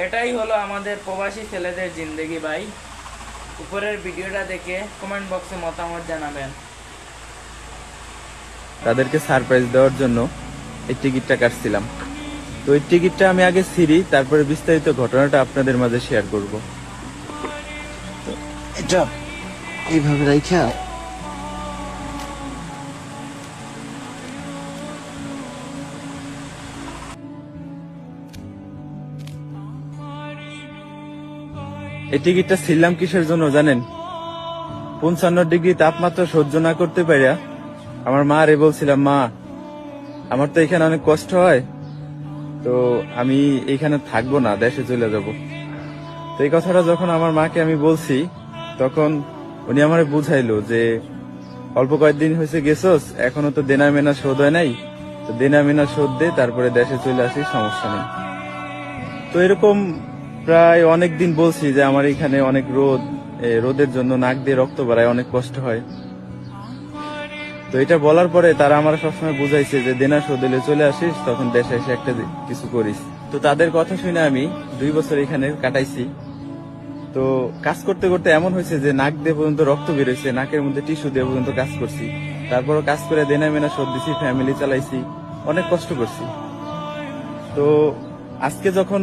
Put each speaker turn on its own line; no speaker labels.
এটাই হলো আমাদের প্রবাসী ছেলেদের জিন্দেগি ভাই। উপরের ভিডিওটা দেখে কমেন্ট বক্সে মতামত জানাবেন।
তাদেরকে সারপ্রাইজ দেওয়ার জন্য এই টিকিটটা কাটছিলাম। তো এই টিকিটটা আমি আগে ছিঁড়ি, তারপরে বিস্তারিত ঘটনাটা আপনাদের মাঝে শেয়ার করব।
এটা এইভাবে রাইখা
এই টিকিটটা ছিলাম কিসের জন্য জানেন? 55 ডিগ্রি তাপমাত্রা সহ্য না করতে পারিয়া আমার মা রে বলছিলাম, মা আমার তো এখানে অনেক কষ্ট হয়, তো আমি এইখানে থাকবো না, দেশে চলে যাব। তো এই কথাটা যখন আমার মাকে আমি বলছি, তখন উনি আমারে বুঝাইলো যে অল্প কয়েকদিন হয়েছে গেছোস, এখনো তো দেনা মেনা শোধ হয় নাই, তো দেনা মেনা শোধ দে, তারপরে দেশে চলে আসি, সমস্যা নেই। তো এরকম প্রায় অনেক দিন বলছি যে আমার এখানে অনেক রোদ, রোদের জন্য নাক দিয়ে রক্ত বাড়ায়, অনেক কষ্ট হয়। তো এটা বলার পরে তারা আমার সবসময় বুঝাইছে যে দেনা শোধ দিলে চলে আসিস, তখন দেশে এসে একটা কিছু করিস। তো তাদের কথা শুনে আমি 2 বছর এখানে কাটাইছি। তো কাজ করতে করতে এমন হয়েছে যে নাক দিয়ে পর্যন্ত রক্ত বেরোইছে, নাকের মধ্যে টিস্যু দিয়ে পর্যন্ত কাজ করছি। তারপরও কাজ করে দেনা মেনা শোধ দিছি, ফ্যামিলি চালাইছি, অনেক কষ্ট করছি। তো আজকে যখন